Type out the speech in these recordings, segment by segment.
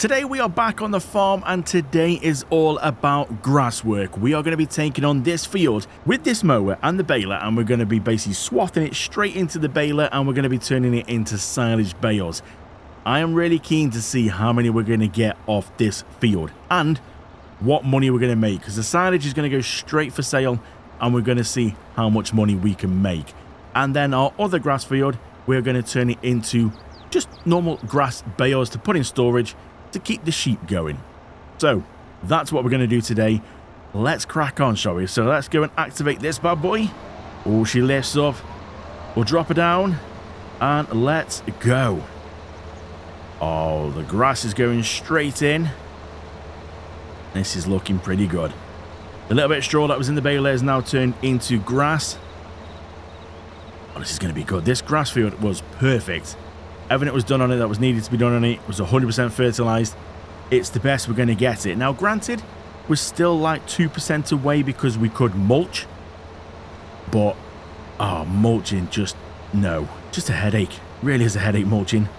Today we are back on the farm and today is all about grass work. We are going to be taking on this field with this mower and the baler, and we're going to be basically swathing it straight into the baler and we're going to be turning it into silage bales. I am really keen to see how many we're going to get off this field and what money we're going to make, because the silage is going to go straight for sale and we're going to see how much money we can make. And then our other grass field, we're going to turn it into just normal grass bales to put in storage to keep the sheep going. So that's what we're going to do today. Let's crack on, shall we? So let's go and activate this bad boy. Oh, she lifts up. We'll drop her down and let's go. Oh, the grass is going straight in. This is looking pretty good. The little bit of straw that was in the baler is now turned into grass. Oh, this is going to be good. This grass field was perfect. Everything that was done on it that was needed to be done on it was 100% fertilized. It's the best we're going to get it. Now, granted, we're still like 2% away because we could mulch. But, oh, mulching just, no. Just a headache. Really is a headache, mulching.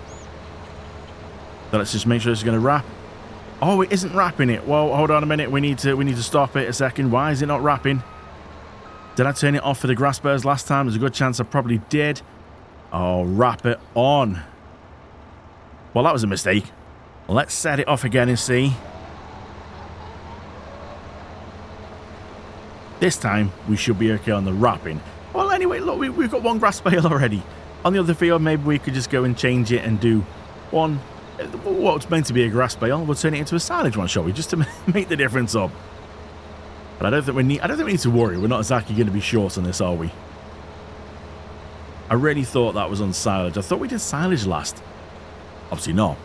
So let's just make sure it's going to wrap. Oh, it isn't wrapping it. Well, hold on a minute. We need to stop it a second. Why is it not wrapping? Did I turn it off for the grass burrs last time? There's a good chance I probably did. Oh, wrap it on. Well, that was a mistake. Let's set it off again and see. This time, we should be okay on the wrapping. Well, anyway, look, we've got one grass bale already. On the other field, maybe we could just go and change it and do one, what's meant to be a grass bale. We'll turn it into a silage one, shall we? Just to make the difference up. But I don't think we need to worry. We're not exactly going to be short on this, are we? I really thought that was on silage. I thought we did silage last. Obviously not.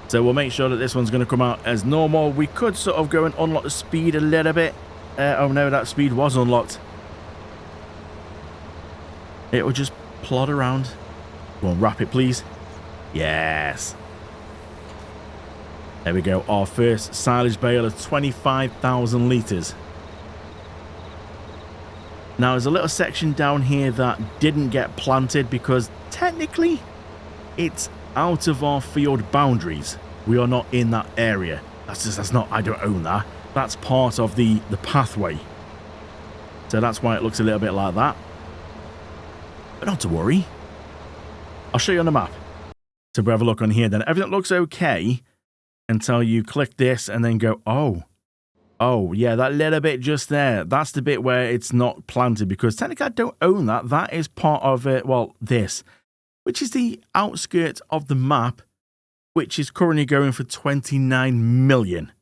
So we'll make sure that this one's going to come out as normal. We could sort of go and unlock the speed a little bit. Oh no, that speed was unlocked. It will just plod around. Go on, wrap it, please. Yes. There we go. Our first silage bale of 25,000 litres. Now, there's a little section down here that didn't get planted because technically it's out of our field boundaries. We are not in that area. That's not, I don't own that. That's part of the pathway. So that's why it looks a little bit like that. But not to worry. I'll show you on the map. So we have a look on here then. Everything looks okay until you click this and then go, oh, yeah, that little bit just there. That's the bit where it's not planted because technically I don't own that. That is part of it, well, this, which is the outskirts of the map, which is currently going for 29 million.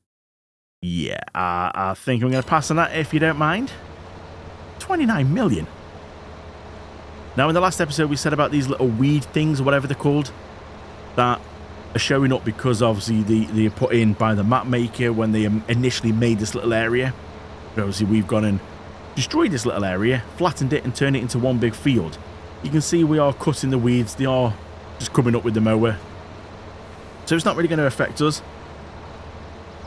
Yeah, I think I'm going to pass on that if you don't mind. 29 million. Now, in the last episode, we said about these little weed things, or whatever they're called, that are showing up because obviously they're put in by the map maker when they initially made this little area. But obviously, we've gone and destroyed this little area, flattened it, and turned it into one big field. You can see we are cutting the weeds. They are just coming up with the mower. So it's not really going to affect us.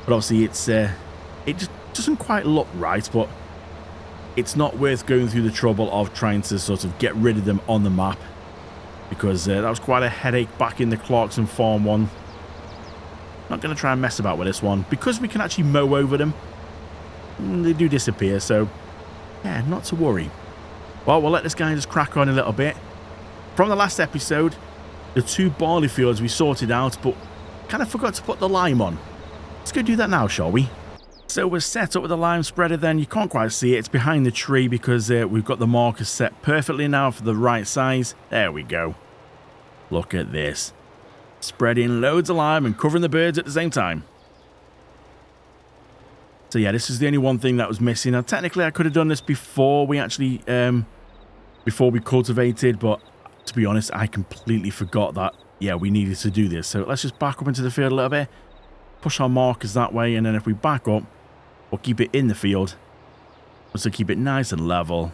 But obviously it just doesn't quite look right. But it's not worth going through the trouble of trying to sort of get rid of them on the map. Because that was quite a headache back in the Clarkson farm one. Not going to try and mess about with this one. Because we can actually mow over them. They do disappear. So yeah, not to worry. Well, we'll let this guy just crack on a little bit. From the last episode, the 2 barley fields we sorted out, but kind of forgot to put the lime on. Let's go do that now, shall we? So we're set up with the lime spreader then. You can't quite see it. It's behind the tree because we've got the markers set perfectly now for the right size. There we go. Look at this. Spreading loads of lime and covering the birds at the same time. So yeah, this is the only one thing that was missing. Now, technically, I could have done this before we actually... before we cultivated, but to be honest, I completely forgot that, yeah, we needed to do this. So let's just back up into the field a little bit, push our markers that way, and then if we back up, we'll keep it in the field. Also keep it nice and level.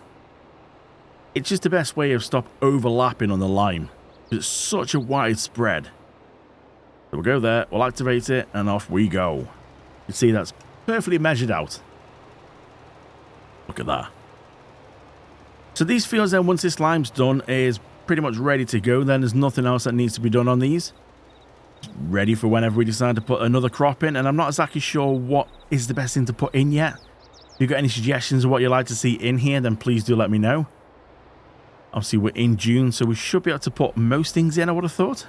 It's just the best way of stop overlapping on the lime. It's such a wide spread. So we'll go there, we'll activate it, and off we go. You can see that's perfectly measured out. Look at that. So these fields then, once this lime's done, is pretty much ready to go. Then there's nothing else that needs to be done on these. ready for whenever we decide to put another crop in. And I'm not exactly sure what is the best thing to put in yet. If you've got any suggestions of what you'd like to see in here, then please do let me know. Obviously, we're in June, so we should be able to put most things in, I would have thought.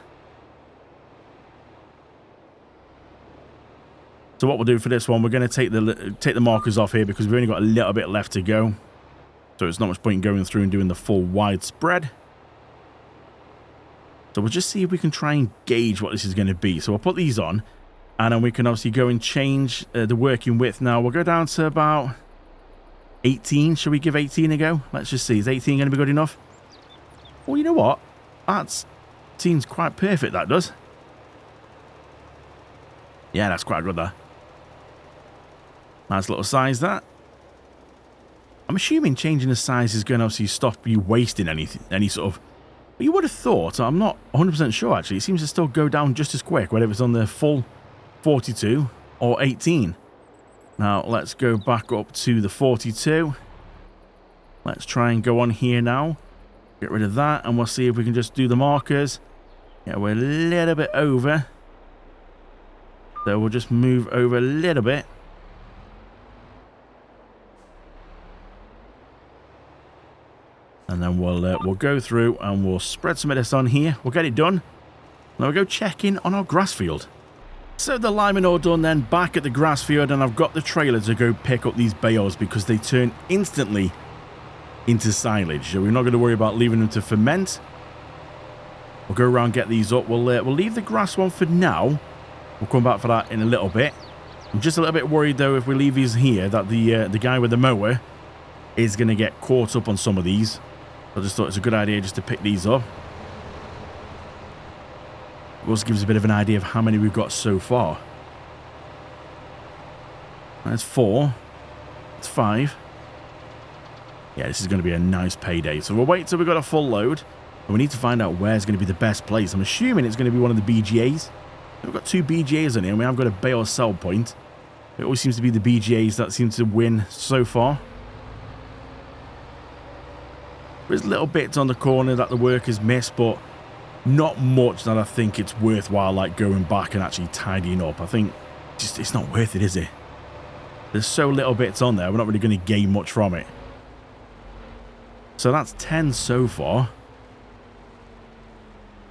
So what we'll do for this one, we're going to take the markers off here because we've only got a little bit left to go. So it's not much point in going through and doing the full wide spread. So we'll just see if we can try and gauge what this is going to be. So we'll put these on, and then we can obviously go and change the working width. Now we'll go down to about 18. Should we give 18 a go? Let's just see. Is 18 going to be good enough? Well, you know what? That seems quite perfect, that does. Yeah, that's quite good there. Nice little size, that. I'm assuming changing the size is going to obviously stop you wasting any sort of... But you would have thought, I'm not 100% sure actually, it seems to still go down just as quick, whether it's on the full 42 or 18. Now, let's go back up to the 42. Let's try and go on here now. Get rid of that, and we'll see if we can just do the markers. Yeah, we're a little bit over. So we'll just move over a little bit. And then we'll go through and we'll spread some of this on here. We'll get it done. Now we'll go check in on our grass field. So the liming all done then, back at the grass field, and I've got the trailer to go pick up these bales because they turn instantly into silage. So we're not going to worry about leaving them to ferment. We'll go around, get these up. We'll leave the grass one for now. We'll come back for that in a little bit. I'm just a little bit worried though if we leave these here that the guy with the mower is going to get caught up on some of these. I just thought it's a good idea just to pick these up. It also gives us a bit of an idea of how many we've got so far. That's 4. That's 5. Yeah, this is going to be a nice payday. So we'll wait till we've got a full load. And we need to find out where's going to be the best place. I'm assuming it's going to be one of the BGAs. We've got 2 BGAs on here, and we have got a bale sell point. It always seems to be the BGAs that seem to win so far. There's little bits on the corner that the workers missed, but not much that I think it's worthwhile like going back and actually tidying up. I think just it's not worth it, is it? There's so little bits on there, we're not really going to gain much from it. So that's 10 so far.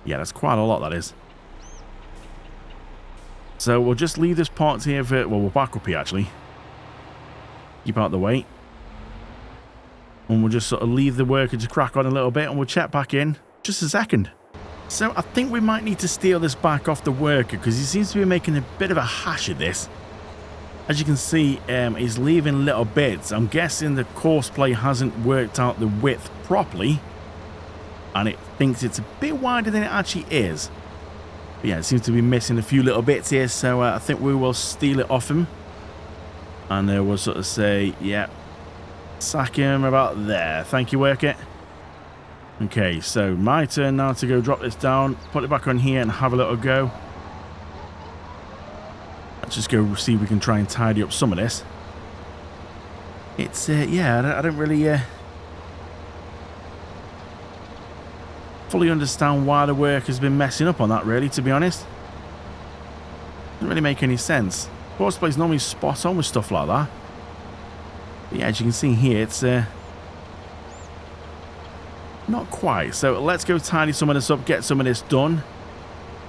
Yeah, that's quite a lot, that is. So we'll just leave this part here for... Well, we'll back up here, actually. Keep out the way. And we'll just sort of leave the worker to crack on a little bit, and we'll check back in just a second. So I think we might need to steal this back off the worker because he seems to be making a bit of a hash of this. As you can see, he's leaving little bits. I'm guessing the course play hasn't worked out the width properly, and it thinks it's a bit wider than it actually is. But yeah, it seems to be missing a few little bits here, so I think we will steal it off him. And we'll sort of say, yeah, sack him about there. Thank you, worker. Okay, so my turn now to go drop this down, put it back on here and have a little go. Let's just go see if we can try and tidy up some of this. It's, yeah, I don't really fully understand why the work has been messing up on that, really, to be honest. Doesn't really make any sense. Course play's normally spot on with stuff like that. But yeah, as you can see here, it's not quite. So let's go tidy some of this up, get some of this done.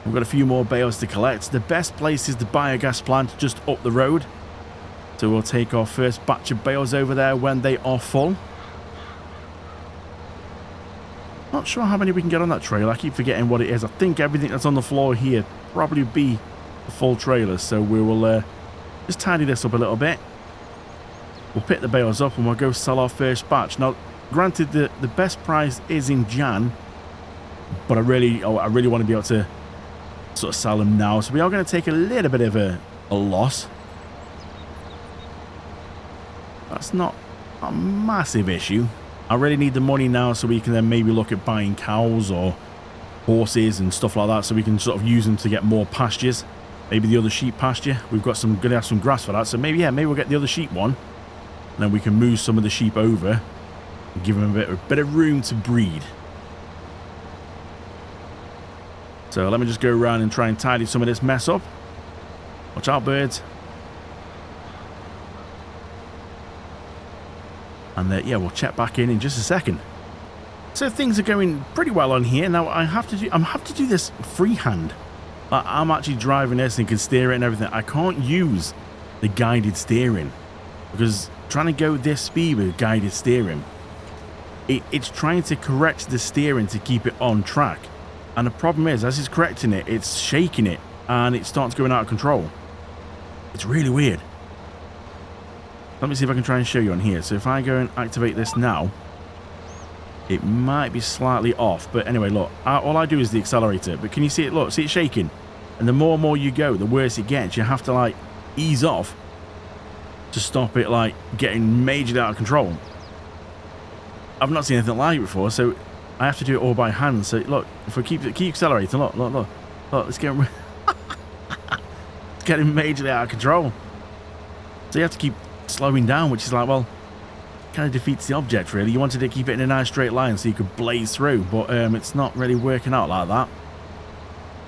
We've got a few more bales to collect. The best place is the biogas plant just up the road. So we'll take our first batch of bales over there when they are full. Not sure how many we can get on that trailer. I keep forgetting what it is. I think everything that's on the floor here probably be a full trailer. So we will just tidy this up a little bit. We'll pick the bales up and we'll go sell our first batch. Now, granted, the best price is in Jan, but I really want to be able to sort of sell them now. So we are going to take a little bit of a loss. That's not a massive issue. I really need the money now so we can then maybe look at buying cows or horses and stuff like that, so we can sort of use them to get more pastures. Maybe the other sheep pasture. We've got some, going to have some grass for that. So maybe, yeah, maybe we'll get the other sheep one. And then we can move some of the sheep over and give them a bit of room to breed. So let me just go around and try and tidy some of this mess up. Watch out, birds. And yeah, we'll check back in just a second. So things are going pretty well on here. Now I'm have to do this freehand. I'm actually driving this and can steer it and everything. I can't use the guided steering because trying to go this speed with guided steering, it's trying to correct the steering to keep it on track. And the problem is, as it's correcting it, it's shaking it and it starts going out of control. It's really weird. Let me see if I can try and show you on here. So if I go and activate this now, it might be slightly off. But anyway, look, all I do is the accelerator. But can you see it? Look, see it shaking? And the more and more you go, the worse it gets. You have to, like, ease off to stop it, like, getting majorly out of control. I've not seen anything like it before, so I have to do it all by hand. So, look, if I keep accelerating, look, it's getting... it's getting majorly out of control. So you have to keep slowing down, which is like, well, kind of defeats the object, really. You wanted to keep it in a nice straight line so you could blaze through, but it's not really working out like that.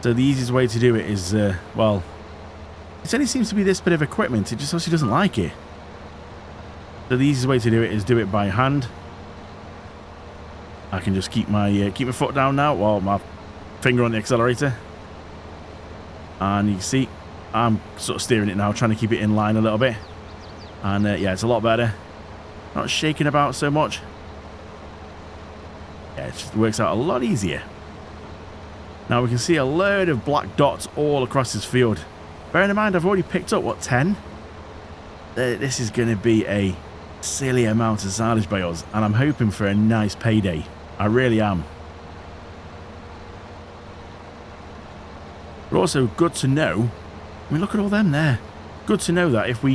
So the easiest way to do it is, well, it only seems to be this bit of equipment. It just obviously doesn't like it. So the easiest way to do it is do it by hand. I can just keep my foot down now, while my finger on the accelerator. And you can see, I'm sort of steering it now, trying to keep it in line a little bit. And yeah, it's a lot better. Not shaking about so much. Yeah, it just works out a lot easier. Now we can see a load of black dots all across this field. Bearing in mind, I've already picked up, what, 10? This is going to be a silly amount of silage bales, and I'm hoping for a nice payday. I really am. But also good to know, I mean, look at all them there. Good to know that if we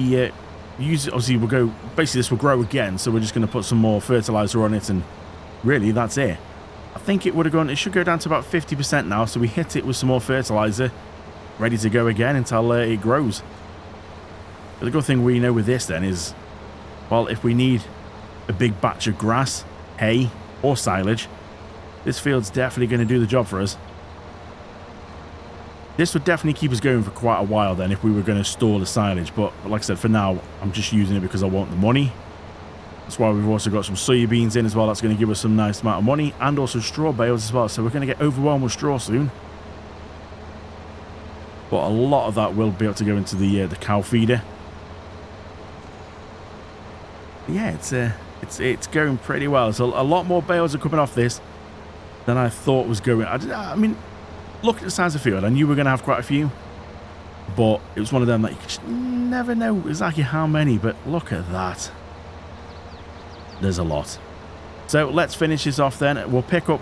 use it, obviously we'll go, basically this will grow again, so we're just going to put some more fertilizer on it, and really that's it. I think it would have gone, it should go down to about 50% now, so we hit it with some more fertilizer, ready to go again until it grows. But the good thing we know with this then is, well, if we need a big batch of grass, hay, or silage, this field's definitely going to do the job for us. This would definitely keep us going for quite a while then if we were going to store the silage, but like I said, for now, I'm just using it because I want the money. That's why we've also got some soybeans in as well. That's going to give us some nice amount of money, and also straw bales as well, so we're going to get overwhelmed with straw soon. But a lot of that will be able to go into the cow feeder. Yeah, it's going pretty well. So a lot more bales are coming off this than I thought was going. I mean, look at the size of the field. I knew we were going to have quite a few, but it was one of them that you just never know exactly how many. But look at that. There's a lot. So let's finish this off then. We'll pick up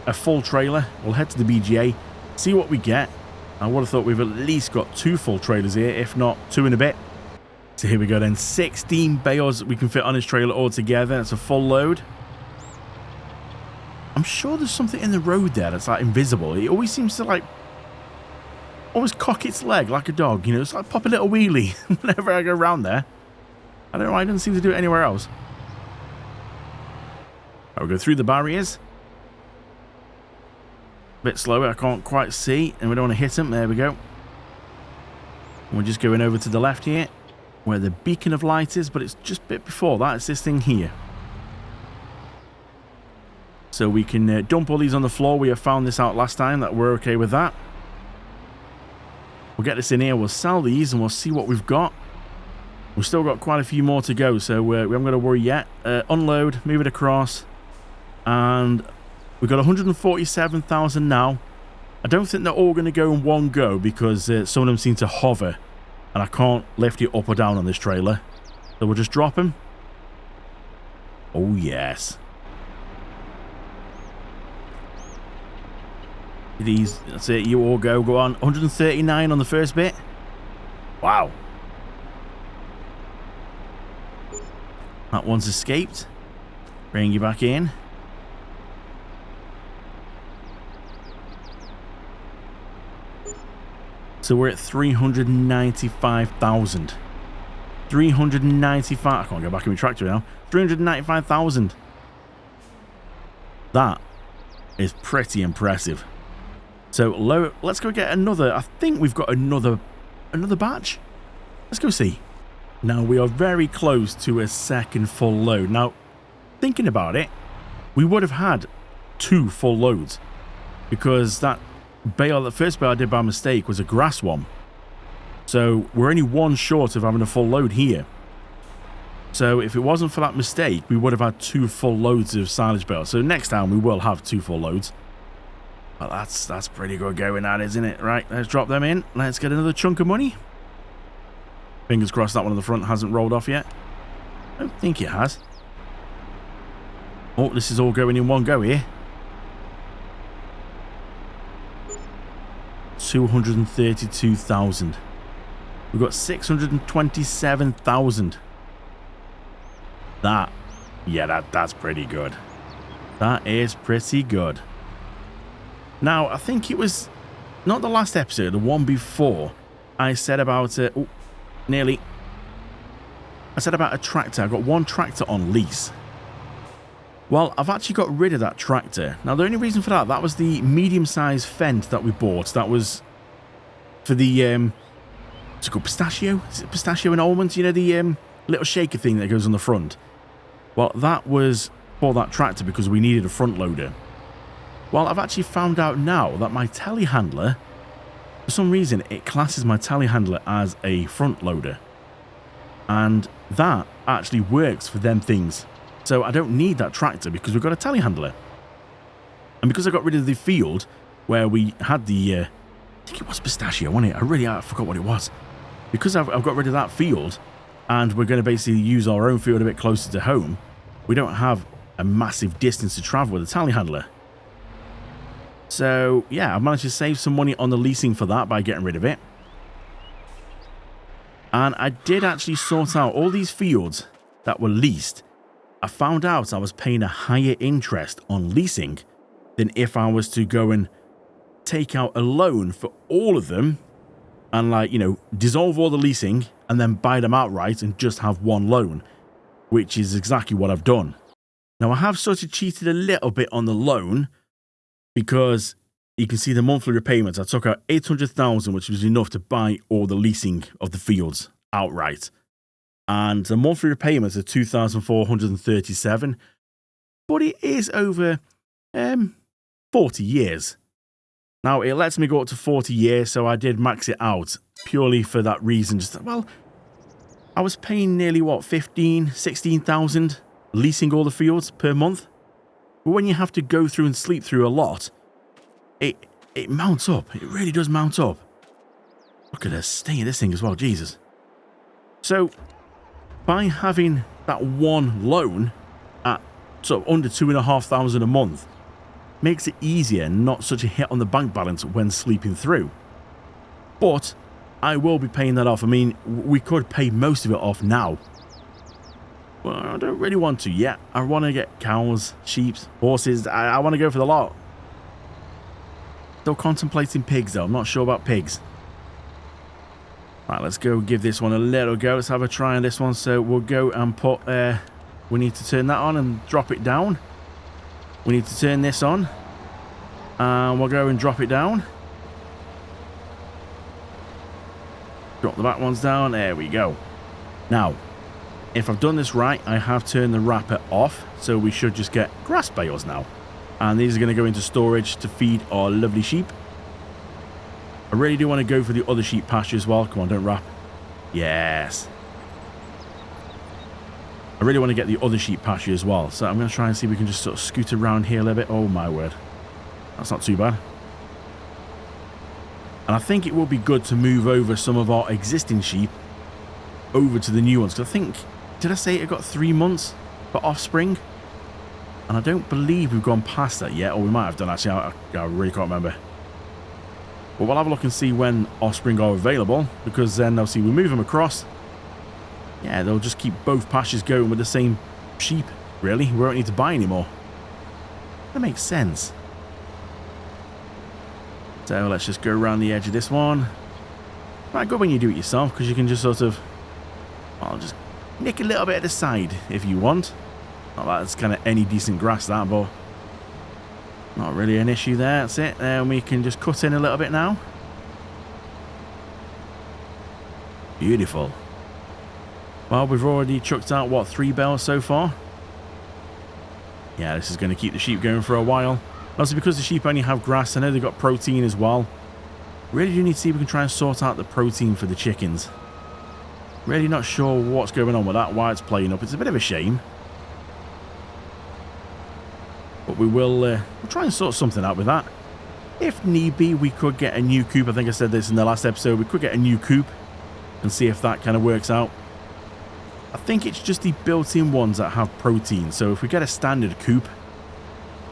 a full trailer. We'll head to the BGA, see what we get. I would have thought we've at least got 2 full trailers here, if not 2 and a bit. So here we go then. 16 bales we can fit on this trailer altogether. That's a full load. I'm sure there's something in the road there that's like invisible. It always seems to like always cock its leg like a dog, you know. It's like pop a little wheelie whenever I go around there. I don't know why it doesn't seem to do it anywhere else. I'll go through the barriers. A bit slower, I can't quite see, and we don't want to hit them. There we go. We're just going over to the left here, where the beacon of light is, but it's just a bit before that. It's this thing here. So we can dump all these on the floor. We have found this out last time, that we're okay with that. We'll get this in here, we'll sell these, and we'll see what we've got. We've still got quite a few more to go, so we haven't got to worry yet. Unload, move it across, and we've got 147,000 now. I don't think they're all going to go in one go, because some of them seem to hover, and I can't lift it up or down on this trailer. So we'll just drop them. Oh yes. These, that's it, you all go on. 139 on the first bit. Wow. That one's escaped. Bring you back in. So we're at 395,000. 395. I can't go back in my tractor now. 395,000. That is pretty impressive. So let's go get another. I think we've got another batch. Let's go see. Now we are very close to a second full load. Now, thinking about it, we would have had 2 full loads because that bale, the first bale I did by mistake was a grass one. So we're only 1 short of having a full load here. So if it wasn't for that mistake, we would have had 2 full loads of silage bales. So next time we will have 2 full loads. But that's pretty good going, that, isn't it? Right, let's drop them in. Let's get another chunk of money. Fingers crossed that one on the front hasn't rolled off yet. I don't think it has. Oh, this is all going in one go here. 232,000. We've got 627,000. That's pretty good. That is pretty good. Now, I think it was not the last episode, the one before, I said about I said about a tractor. I got 1 tractor on lease. Well, I've actually got rid of that tractor. Now, the only reason for that was the medium-sized Fendt that we bought. That was for the, what's it called, pistachio? Is it pistachio and almonds? You know, the little shaker thing that goes on the front. Well, that was for that tractor because we needed a front loader. Well, I've actually found out now that my telehandler, for some reason, it classes my telehandler as a front loader. And that actually works for them things. So I don't need that tractor because we've got a telehandler. And because I got rid of the field where we had the, I think it was pistachio, wasn't it? I forgot what it was. Because I've got rid of that field and we're going to basically use our own field a bit closer to home, we don't have a massive distance to travel with a telehandler. So, yeah, I've managed to save some money on the leasing for that by getting rid of it. And I did actually sort out all these fields that were leased. I found out I was paying a higher interest on leasing than if I was to go and take out a loan for all of them and, like, you know, dissolve all the leasing and then buy them outright and just have 1 loan, which is exactly what I've done. Now, I have sort of cheated a little bit on the loan because you can see the monthly repayments. I took out 800,000, which was enough to buy all the leasing of the fields outright. And the monthly repayments are 2,437, but it is over 40 years. Now, it lets me go up to 40 years, so I did max it out purely for that reason. Just, well, I was paying nearly, what, 16,000 leasing all the fields per month. But when you have to go through and sleep through a lot, it mounts up. It really does mount up. Look at the state of this thing as well, Jesus. So, by having that 1 loan at sort of under 2,500 a month, makes it easier and not such a hit on the bank balance when sleeping through. But I will be paying that off. I mean, we could pay most of it off now. Well, I don't really want to yet. I want to get cows, sheep, horses. I want to go for the lot. Still contemplating pigs, though. I'm not sure about pigs. Right, let's go give this one a little go. Let's have a try on this one. So we'll go and put... we need to turn that on and drop it down. We need to turn this on. And we'll go and drop it down. Drop the back ones down. There we go. Now... if I've done this right, I have turned the wrapper off, so we should just get grass bales now. And these are going to go into storage to feed our lovely sheep. I really do want to go for the other sheep pasture as well. Come on, don't wrap. Yes. I really want to get the other sheep pasture as well. So I'm going to try and see if we can just sort of scoot around here a little bit. Oh my word. That's not too bad. And I think it will be good to move over some of our existing sheep over to the new ones. Because I think... did I say it got 3 months for offspring? And I don't believe we've gone past that yet. Or we might have done, actually. I really can't remember. But we'll have a look and see when offspring are available. Because then, obviously, we move them across. Yeah, they'll just keep both pastures going with the same sheep, really. We won't need to buy anymore. That makes sense. So let's just go around the edge of this one. Right, good when you do it yourself. Because you can just sort of... I'll just nick a little bit at the side if you want. Not that it's kind of any decent grass, that, but Not really an issue there. That's it. And we can just cut in a little bit now. Beautiful. Well, we've already chucked out, what, 3 bales so far? Yeah, this is going to keep the sheep going for a while. Also, because the sheep only have grass, I know they've got protein as well. Really do need to see if we can try and sort out the protein for the chickens. Really not sure what's going on with that, why it's playing up. It's a bit of a shame. But we'll try and sort something out with that. If need be, we could get a new coop. I think I said this in the last episode. We could get a new coop and see if that kind of works out. I think it's just the built-in ones that have protein. So if we get a standard coop,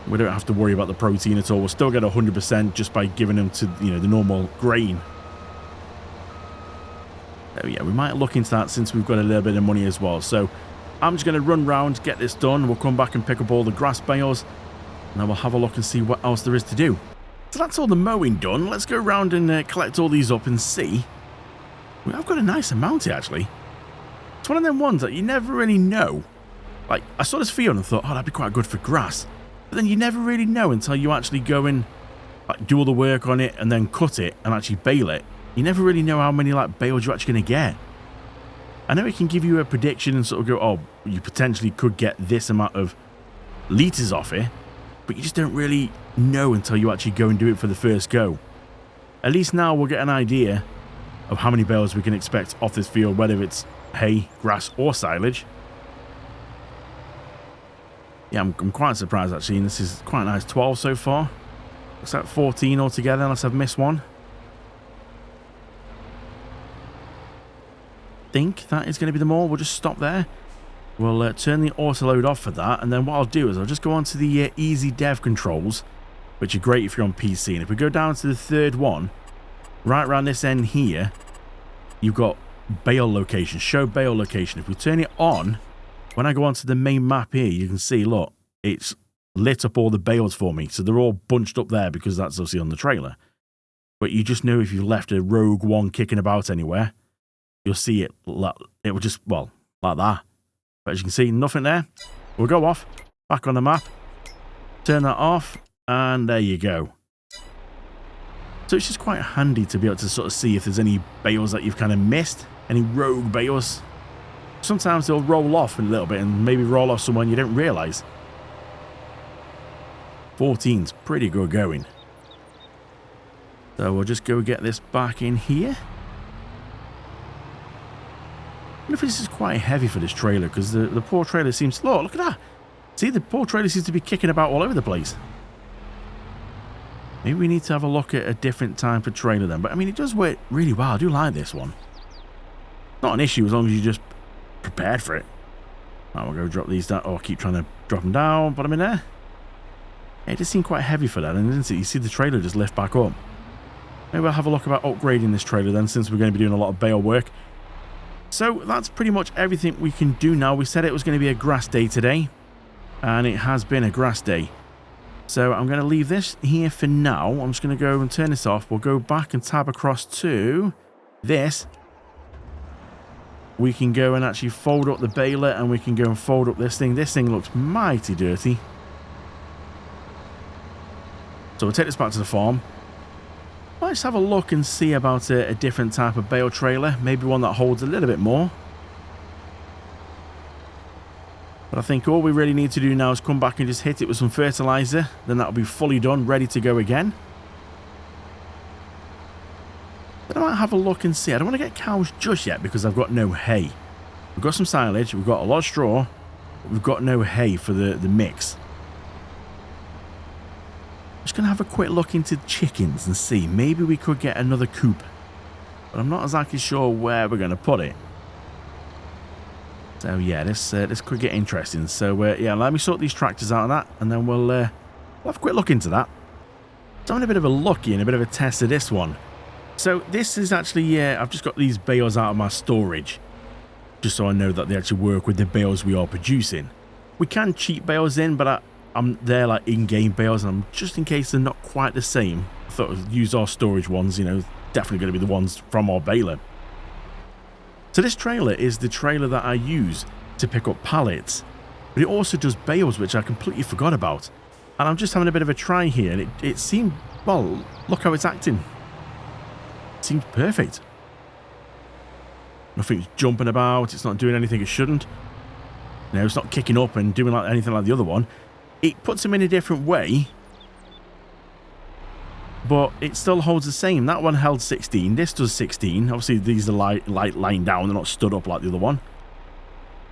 we don't have to worry about the protein at all. We'll still get 100% just by giving them to, you know, the normal grain. So yeah, we might look into that since we've got a little bit of money as well. So I'm just going to run round, get this done. We'll come back and pick up all the grass bales. And then we'll have a look and see what else there is to do. So that's all the mowing done. Let's go around and collect all these up and see. I've got a nice amount here, actually. It's one of them ones that you never really know. Like, I saw this field and thought, oh, that'd be quite good for grass. But then you never really know until you actually go and like, do all the work on it and then cut it and actually bale it. You never really know how many like bales you're actually going to get. I know it can give you a prediction and sort of go, oh, you potentially could get this amount of litres off it, but you just don't really know until you actually go and do it for the first go. At least now we'll get an idea of how many bales we can expect off this field, whether it's hay, grass or silage. Yeah, I'm quite surprised actually, and this is quite nice. 12 so far. Looks like 14 altogether unless I've missed one. I think that is going to be them all. We'll just stop there. We'll turn the auto load off for that, and then what I'll do is I'll just go on to the easy dev controls, which are great if you're on PC. And if we go down to the third one, right around this end here, you've got bale location, show bale location. If we turn it on, when I go onto the main map here, you can see, look, it's lit up all the bales for me. So they're all bunched up there because that's obviously on the trailer. But you just know if you've left a rogue one kicking about anywhere, you'll see it. It will just, well, like that. But as you can see, nothing there. We'll go off, back on the map, turn that off, and there you go. So it's just quite handy to be able to sort of see if there's any bales that you've kind of missed, any rogue bales. Sometimes they'll roll off a little bit and maybe roll off someone you don't realise. 14's pretty good going. So we'll just go get this back in here. I wonder if this is quite heavy for this trailer, because the poor trailer seems... Look at that! See, the poor trailer seems to be kicking about all over the place. Maybe we need to have a look at a different type of trailer then. But, I mean, it does work really well. I do like this one. Not an issue as long as you're just prepared for it. Right, we'll go drop these down. Oh, I keep trying to drop them down. Put them in there. Yeah, it does seem quite heavy for that, doesn't it? You see the trailer just lift back up. Maybe we'll have a look about upgrading this trailer then, since we're going to be doing a lot of bale work. So that's pretty much everything we can do now. We said it was going to be a grass day today, and it has been a grass day. So I'm going to leave this here for now. I'm just going to go and turn this off. We'll go back and tab across to this. We can go and actually fold up the baler, and we can go and fold up this thing. This thing looks mighty dirty. So we'll take this back to the farm. Let's have a look and see about a different type of bale trailer. Maybe one that holds a little bit more. But I think all we really need to do now is come back and just hit it with some fertilizer. Then that'll be fully done, ready to go again. But I might have a look and see. I don't want to get cows just yet because I've got no hay. We've got some silage, we've got a lot of straw, but we've got no hay for the mix. Just going to have a quick look into chickens and see. Maybe we could get another coop. But I'm not exactly sure where we're going to put it. So yeah, this could get interesting. So yeah, let me sort these tractors out of that, and then we'll have a quick look into that. So I'm having a bit of a looky and a bit of a test of this one. So this is actually, I've just got these bales out of my storage, just so I know that they actually work with the bales we are producing. We can cheat bales in, but they're like in-game bales, and just in case they're not quite the same, I thought I'd use our storage ones, you know, definitely going to be the ones from our baler. So this trailer is the trailer that I use to pick up pallets, but it also does bales, which I completely forgot about. And I'm just having a bit of a try here, and it seemed, well, look how it's acting. It seems perfect. Nothing's jumping about, it's not doing anything it shouldn't. You know, it's not kicking up and doing like anything like the other one. It puts him in a different way, but it still holds the same. That one held 16, this does 16. Obviously, these are light lying down, they're not stood up like the other one.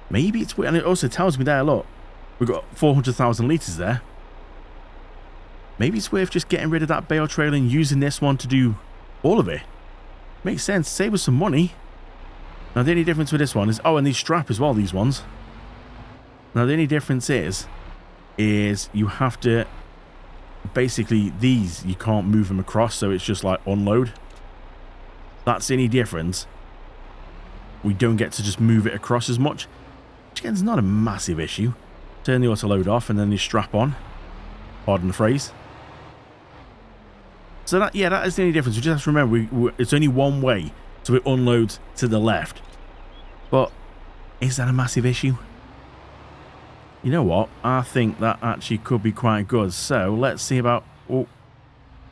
Maybe it's weird, and it also tells me there, look, we've got 400,000 litres there. Maybe it's worth just getting rid of that bale trailer and using this one to do all of it. Makes sense, save us some money. Now, the only difference with this one is, oh, and these strap as well, these ones. Now, the only difference is you have to, basically, these, you can't move them across, so it's just like unload. That's the only difference. We don't get to just move it across as much, which again is not a massive issue. Turn the auto load off and then you strap on. Pardon the phrase. So that, yeah, that is the only difference. We just have to remember, it's only one way, so it unloads to the left. But is that a massive issue? You know what? I think that actually could be quite good. So let's see about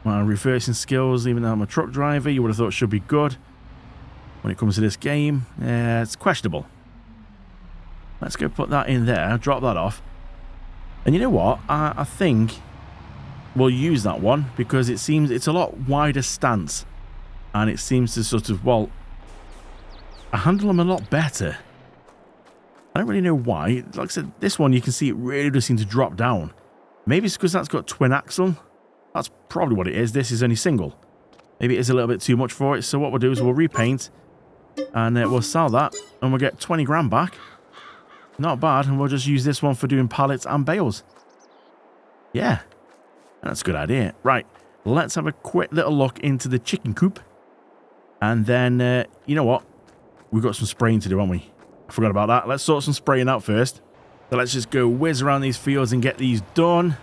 my reversing skills. Even though I'm a truck driver, you would have thought should be good. When it comes to this game, it's questionable. Let's go put that in there. Drop that off. And you know what? I think we'll use that one because it seems it's a lot wider stance. And it seems to sort of, well, I handle them a lot better. I don't really know why. Like I said, this one you can see it really does seem to drop down. Maybe it's because that's got twin axle. That's probably what it is. This is only single. Maybe it is a little bit too much for it. So what we'll do is we'll repaint and we'll sell that and we'll get 20 grand back. Not bad. And we'll just use this one for doing pallets and bales. Yeah, that's a good idea. Right, let's have a quick little look into the chicken coop. And then, you know what? We've got some spraying to do, haven't we? I forgot about that. Let's sort some spraying out first. So let's just go whiz around these fields and get these done.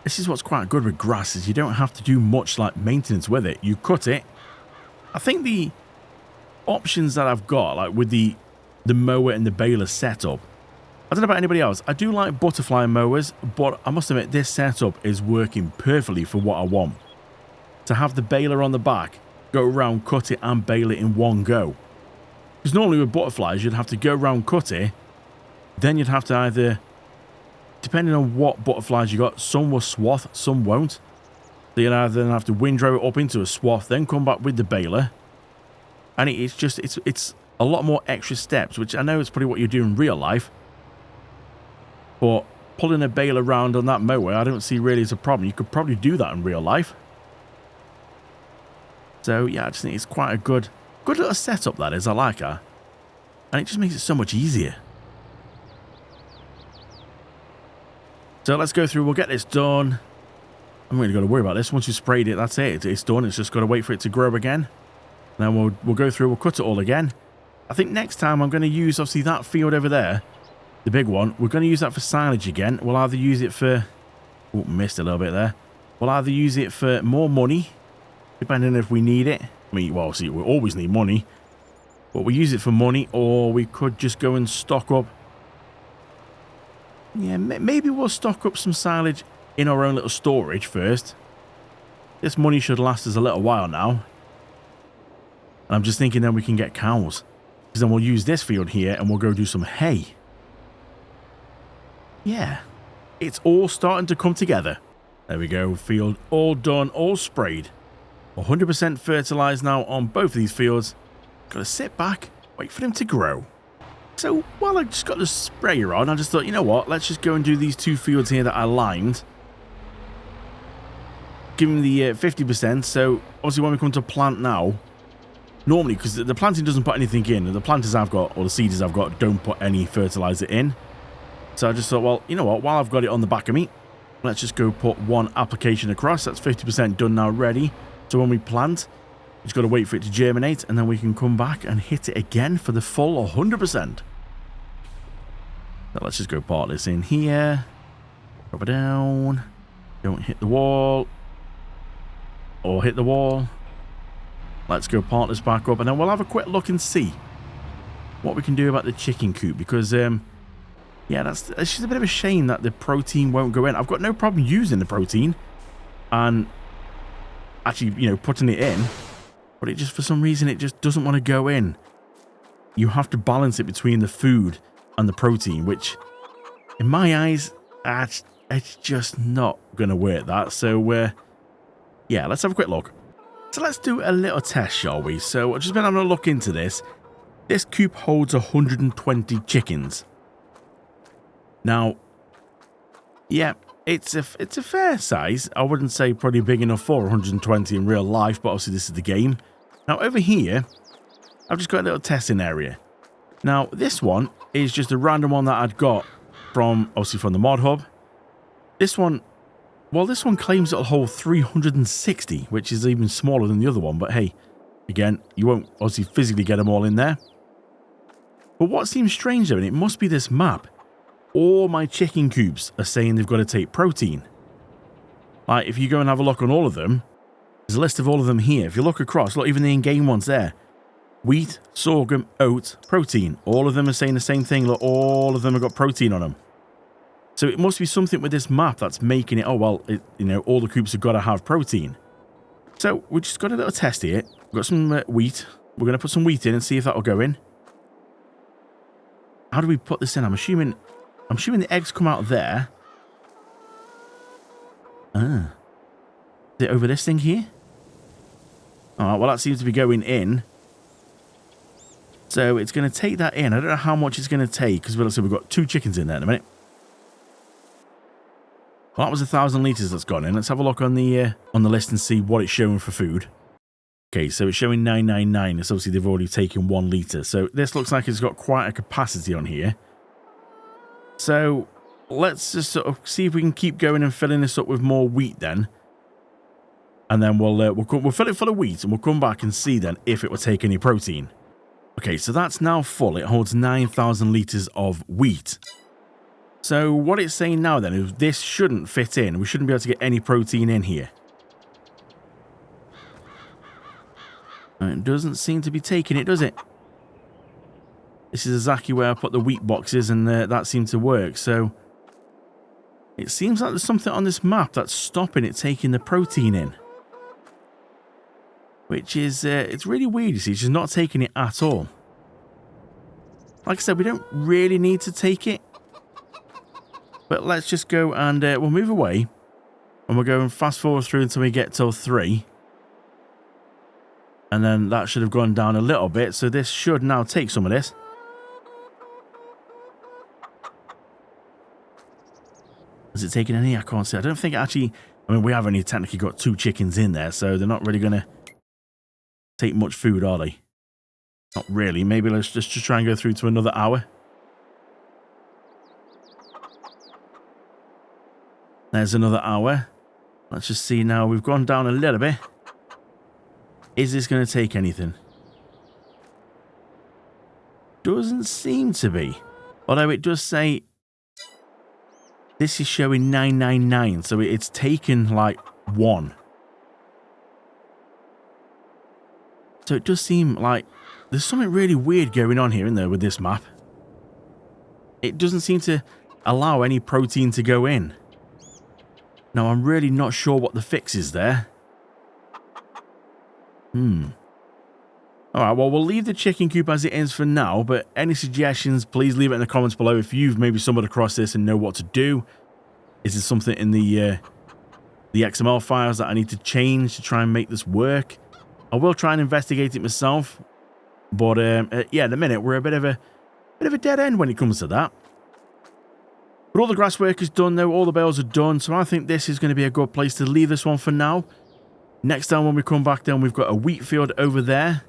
This is what's quite good with grass, is you don't have to do much like maintenance with it. You cut it. I think the options that I've got, like with the mower and the baler setup, I don't know about anybody else. I do like butterfly mowers, but I must admit this setup is working perfectly for what I want. To have the baler on the back, go around, cut it and bale it in one go. Because normally with butterflies, you'd have to go around, cut it, then you'd have to either, depending on what butterflies you got, some will swath, some won't. So you'd either have to windrow it up into a swath, then come back with the baler. And it's just, it's a lot more extra steps, which I know is probably what you do in real life. But pulling a baler around on that mower, I don't see really as a problem. You could probably do that in real life. So yeah, I just think it's quite a good little setup that is. I like her. And it just makes it so much easier. So let's go through, we'll get this done. I'm really going to worry about this. Once you sprayed it, that's it. It's done. It's just got to wait for it to grow again. And then we'll go through, we'll cut it all again. I think next time I'm going to use, obviously, that field over there. The big one. We're going to use that for silage again. We'll either use it for... Oh, missed a little bit there. We'll either use it for more money, depending on if we need it. I mean, well, see, we always need money. But we use it for money, or we could just go and stock up. Yeah, maybe we'll stock up some silage in our own little storage first. This money should last us a little while now. And I'm just thinking then we can get cows. Because then we'll use this field here and we'll go do some hay. Yeah, it's all starting to come together. There we go, field all done, all sprayed. 100% fertilized now on both of these fields. Got to sit back, wait for them to grow. So while I just got the sprayer on, I just thought, you know what, let's just go and do these two fields here that I limed. Give them the 50%, so obviously when we come to plant now, normally, because the planting doesn't put anything in, the planters I've got, or the seeders I've got, don't put any fertilizer in. So I just thought, well, you know what, while I've got it on the back of me, let's just go put one application across. That's 50% done now, ready. So when we plant, just got to wait for it to germinate, and then we can come back and hit it again for the full 100%. So let's just go part this in here. Drop it down. Don't hit the wall. Or hit the wall. Let's go part this back up, and then we'll have a quick look and see what we can do about the chicken coop, because Yeah, it's just a bit of a shame that the protein won't go in. I've got no problem using the protein and actually, you know, putting it in, but it just, for some reason, it just doesn't want to go in. You have to balance it between the food and the protein, which, in my eyes, it's just not going to work that. So, yeah, let's have a quick look. So let's do a little test, shall we? So I've just been having a look into this. This coop holds 120 chickens. Now, yeah, it's a fair size. I wouldn't say probably big enough for 120 in real life, but obviously this is the game. Now over here, I've just got a little testing area. Now this one is just a random one that I'd got from, obviously from the mod hub. This one, well, this one claims it'll hold 360, which is even smaller than the other one. But hey, again, you won't obviously physically get them all in there. But what seems strange though, and it must be this map, all my chicken coops are saying they've got to take protein. Like, if you go and have a look on all of them, there's a list of all of them here. If you look across, look, even the in-game ones there. Wheat, sorghum, oat, protein. All of them are saying the same thing. Look, all of them have got protein on them. So it must be something with this map that's making it, oh, well, you know, all the coops have got to have protein. So we just got a little test here. We've got some wheat. We're going to put some wheat in and see if that'll go in. How do we put this in? I'm assuming the eggs come out there. Is it over this thing here? Alright, well that seems to be going in. So it's going to take that in. I don't know how much it's going to take, because we've got 2 chickens in there in a minute. Well, that was 1,000 litres that's gone in. Let's have a look on the list and see what it's showing for food. Okay, so it's showing 999. It's obviously they've already taken 1 litre. So this looks like it's got quite a capacity on here. So let's just sort of see if we can keep going and filling this up with more wheat then. And then we'll fill it full of wheat and we'll come back and see then if it will take any protein. Okay, so that's now full. It holds 9,000 litres of wheat. So what it's saying now then is this shouldn't fit in. We shouldn't be able to get any protein in here. It doesn't seem to be taking it, does it? This is exactly where I put the wheat boxes and that seemed to work. So it seems like there's something on this map that's stopping it taking the protein in. Which is, it's really weird, you see. It's just not taking it at all. Like I said, we don't really need to take it. But let's just go and we'll move away. And we'll go and fast forward through until we get till 3. And then that should have gone down a little bit. So this should now take some of this. Is it taking any? I can't see. I don't think it actually... I mean, we have only technically got 2 chickens in there. So they're not really going to take much food, are they? Not really. Maybe let's just try and go through to another hour. There's another hour. Let's just see now. We've gone down a little bit. Is this going to take anything? Doesn't seem to be. Although it does say... This is showing 999. So it's taken like 1. So it does seem like... There's something really weird going on here, isn't there, with this map? It doesn't seem to allow any protein to go in. Now, I'm really not sure what the fix is there. Alright, well, we'll leave the chicken coop as it is for now, but any suggestions, please leave it in the comments below if you've maybe stumbled across this and know what to do. Is there something in the XML files that I need to change to try and make this work? I will try and investigate it myself, but yeah, at the minute, we're a bit of a dead end when it comes to that. But all the grass work is done though, all the bales are done, so I think this is going to be a good place to leave this one for now. Next time when we come back then, we've got a wheat field over there.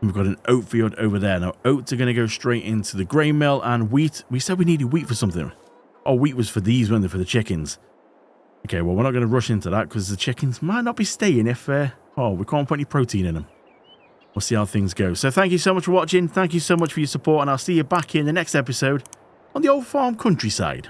And we've got an oat field over there. Now, oats are going to go straight into the grain mill, and wheat, we said we needed wheat for something. Oh, wheat was for these, weren't they, for the chickens? Okay, well, we're not going to rush into that, because the chickens might not be staying if, we can't put any protein in them. We'll see how things go. So thank you so much for watching. Thank you so much for your support, and I'll see you back here in the next episode on the old farm countryside.